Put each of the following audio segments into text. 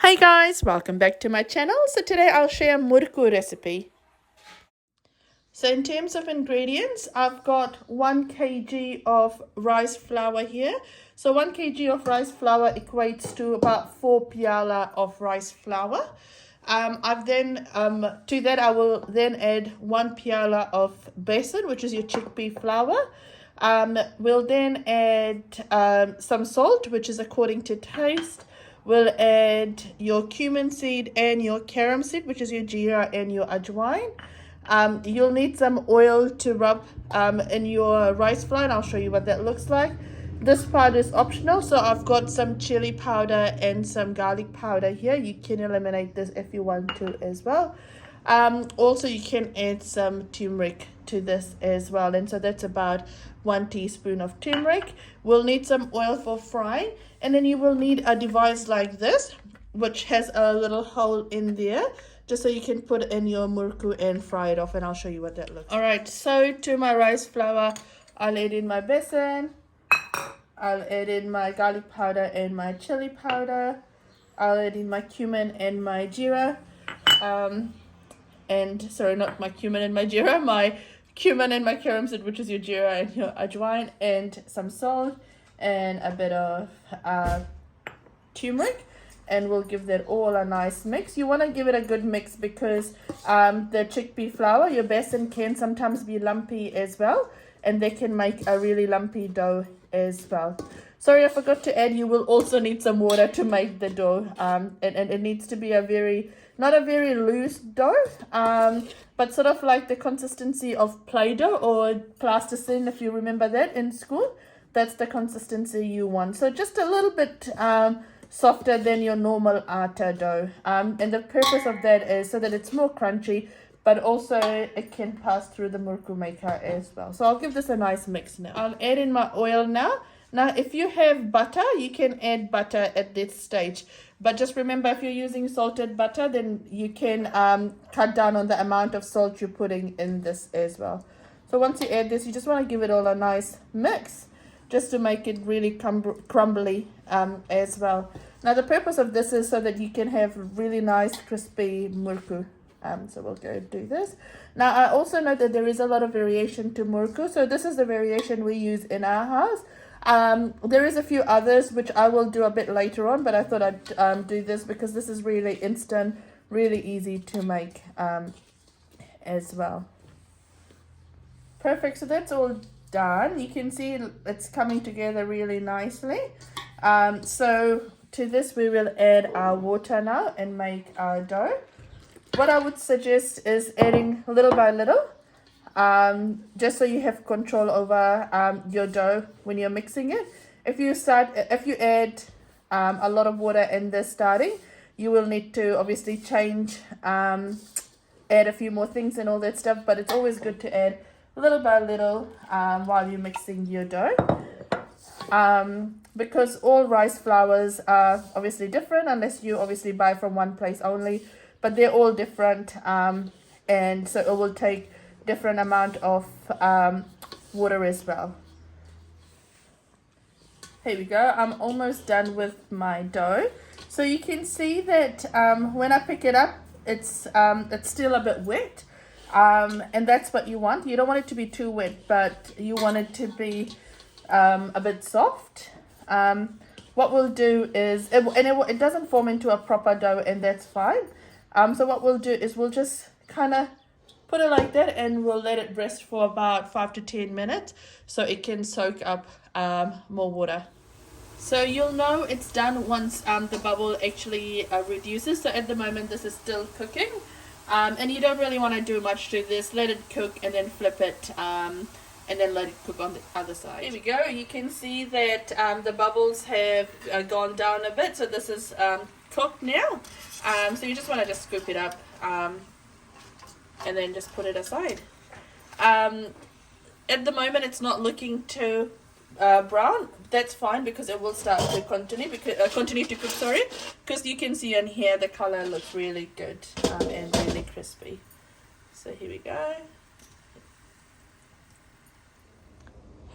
Hi guys, welcome back to my channel. So today I'll share a Murku recipe. So in terms of ingredients, I've got 1 kg of rice flour here. So 1 kg of rice flour equates to about 4 piala of rice flour. To that I will then add 1 piala of besan, which is your chickpea flour. We'll then add some salt, which is according to taste. We'll add your cumin seed and your carom seed, which is your jeera and your ajwain. You'll need some oil to rub in your rice flour, and I'll show you what that looks like. This part is optional, so I've got some chili powder and some garlic powder here. You can eliminate this if you want to as well. Also, you can add some turmeric to this as well, and so that's about 1 teaspoon of turmeric. We'll need some oil for frying, and then you will need a device like this, which has a little hole in there, just so you can put in your murku and fry it off, and I'll show you what that looks like. Alright, so to my rice flour, I'll add in my besan, I'll add in my garlic powder and my chili powder, I'll add in my cumin and my jeera, not my cumin and my jeera, my cumin and my carom seed, which is your jeera and your ajwain, and some salt and a bit of turmeric, and we'll give that all a nice mix. You want to give it a good mix because the chickpea flour, your besan, can sometimes be lumpy as well, and they can make a really lumpy dough as well. Sorry, I forgot to add, you will also need some water to make the dough, and it needs to be not a very loose dough, but sort of like the consistency of Play-Doh or plasticine, if you remember that in school. That's the consistency you want. So just a little bit softer than your normal atta dough. And the purpose of that is so that it's more crunchy, but also it can pass through the murku maker as well. So I'll give this a nice mix now. I'll add in my oil now. Now, if you have butter, you can add butter at this stage. But just remember, if you're using salted butter, then you can cut down on the amount of salt you're putting in this as well. So once you add this, you just want to give it all a nice mix, just to make it really crumbly as well. Now, the purpose of this is so that you can have really nice crispy murku. So we'll go do this. Now, I also know that there is a lot of variation to murku. So this is the variation we use in our house. There is a few others which I will do a bit later on, but I thought I'd do this because this is really instant, really easy to make as well. Perfect. So that's all done. You can see it's coming together really nicely. So to this we will add our water now and make our dough. What I would suggest is adding little by little, just so you have control over your dough when you're mixing it. If you add a lot of water in the starting, you will need to obviously change, add a few more things and all that stuff, but it's always good to add little by little while you're mixing your dough, because all rice flours are obviously different, unless you obviously buy from one place only, but they're all different, and so it will take different amount of water as well. Here we go. I'm almost done with my dough. So you can see that when I pick it up, it's still a bit wet. And that's what you want. You don't want it to be too wet, but you want it to be a bit soft. What we'll do is, it doesn't form into a proper dough, and that's fine. So what we'll do is we'll just kind of put it like that, and we'll let it rest for about 5 to 10 minutes so it can soak up more water. So you'll know it's done once the bubble actually reduces. So at the moment this is still cooking. And you don't really want to do much to this. Let it cook and then flip it, and then let it cook on the other side. Here we go. You can see that the bubbles have gone down a bit. So this is cooked now. So you just want to just scoop it up and then just put it aside. At the moment it's not looking too brown. That's fine, because it will start to continue to cook, sorry, because you can see in here the color looks really good and really crispy. So here we go.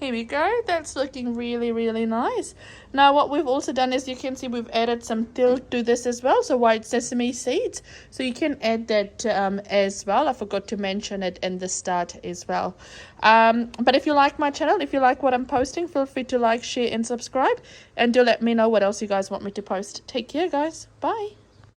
Here we go. That's looking really, really nice. Now what we've also done is you can see we've added some til to this as well. So white sesame seeds. So you can add that as well. I forgot to mention it in the start as well. But if you like my channel, if you like what I'm posting, feel free to like, share and subscribe. And do let me know what else you guys want me to post. Take care, guys. Bye.